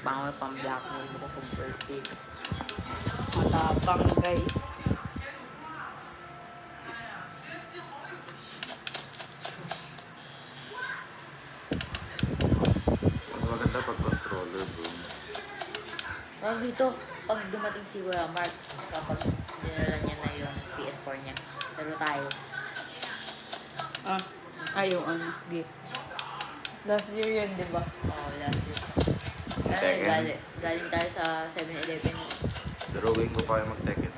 Baka pang-blackmail mo kung birthday. Matapang guys. Mas maganda pag controller, bro. Well, dito, pag dumating si Kuya Mark, kapag dinala niya na yung PS4 niya, laro tayo. Ayaw gift. Last year yan, di ba? Oo, last year. Second. Galing tayo sa 7-Eleven. Drawing ko pa kayo mag-Tekken.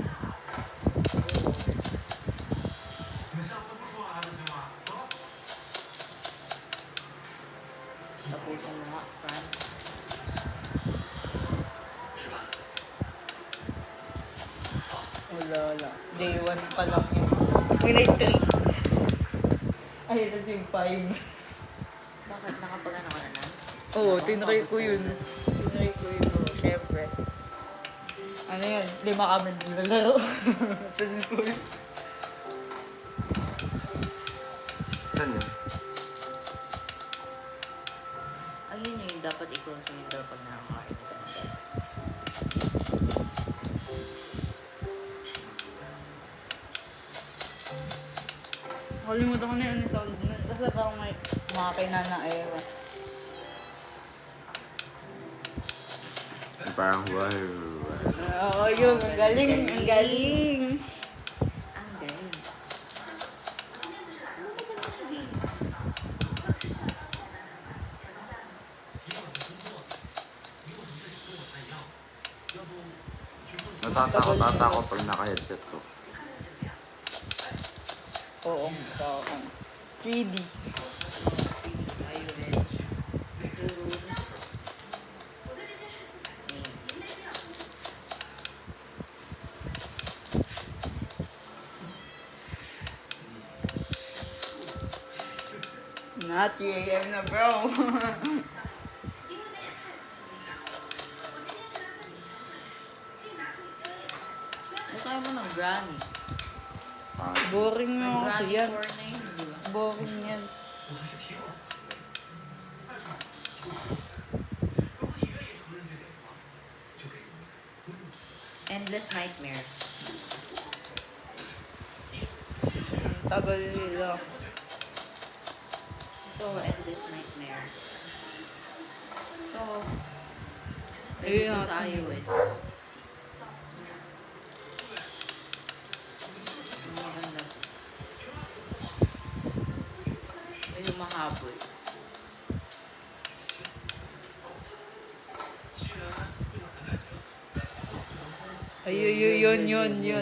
Tapusin mo nga, Fran. Wala. Day 1 pa lang yun. Minay 3. Ay, ito yung 5. Bakit nakapag-ano ka na na? Oo, tinry ko yun. Siyempre. Ano yun? 5 kami naglalaro. Sa school. Saan yun? Ayun yung dapat i-close mo yung door pag nakakain ka na. Kalimutan ko na yun yung sound nun. Basta parang may makina na air. Parang wow. Oo, yun. Ang galing. Ang galing. Ang galing. Natatakot pag naka-headset ko. Oo. 3D. iOS. Not 3 AM na bro. Kaya mo ng granny. Boring na kasi Granny yan. 4 na yun, di ba? Boring yan. Endless Nightmares. Ang tagal nila. Ito, Endless Nightmare. Ito, Ayun ito sa natin. iOS. Ang maganda. May humahabol. Ay, yun.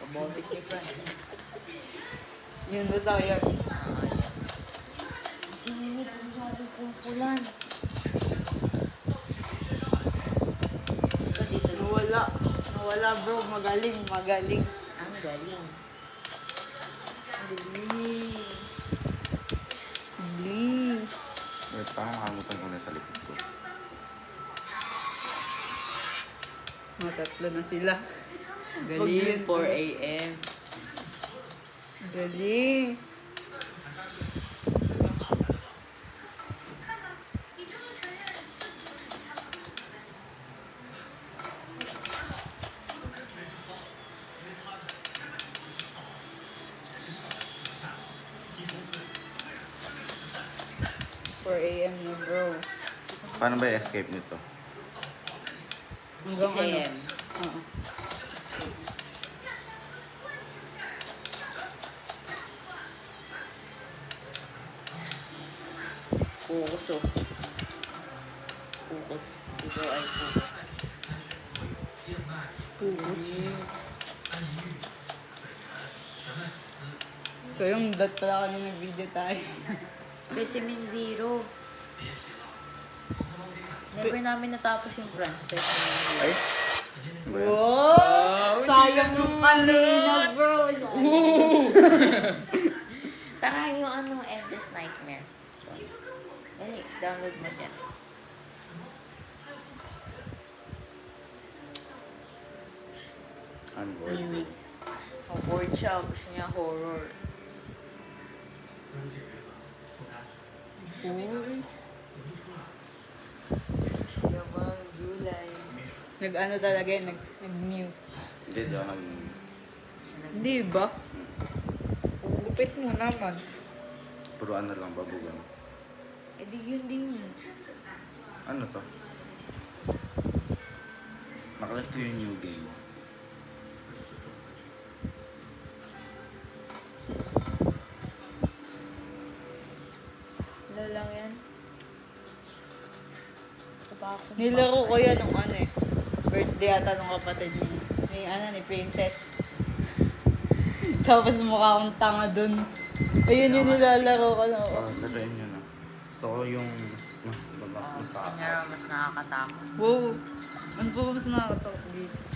Pabotis ni Fran. Yun, basta yan. Init, masyadong kumpulan. Ito dito. Nawala bro, magaling. Ang galing. Ang galing. Galing. Wait, parang makalimutan ko na sa likod ko. Tatlo na sila. Galing, 4 AM. Galing. AM na bro. Paano ba i-escape nito? Hanggang 6 AM. Oo. Focus oh. Focus. Ito ay focus. Pugos. So yung dot pala kami nag-video tayo. Specimen Zero. Never namin natapos yung Fran. Specimen Zero. Ay? Ano ba yan? Wow! Sayang yung kanina bro. Tara yung ano, Endless Nightmare. Dali, download mo dyan. I'm bored. Bored siya. Gusto niya horror. Uy. Nag-ano talaga yun, nag-new. Hindi, di ako nag... Siya nag- Hindi ba? Lupit mo naman. Puro ano lang, babugan. Eh di yun din yun. Ano to? Nakalit ko yung new game. Wala lang yan. Kapag ako Nilaro ko yan nung ano eh. Birthday ata nung kapatid niya. Ni Princess. Tapos mukha akong tanga dun. Ayun yung nilalaro ko na. Oh, laruin nyo na. Gusto ko yung mas Kanya mas nakakatakot. Wow. Ano pa ba mas nakakatakot dito?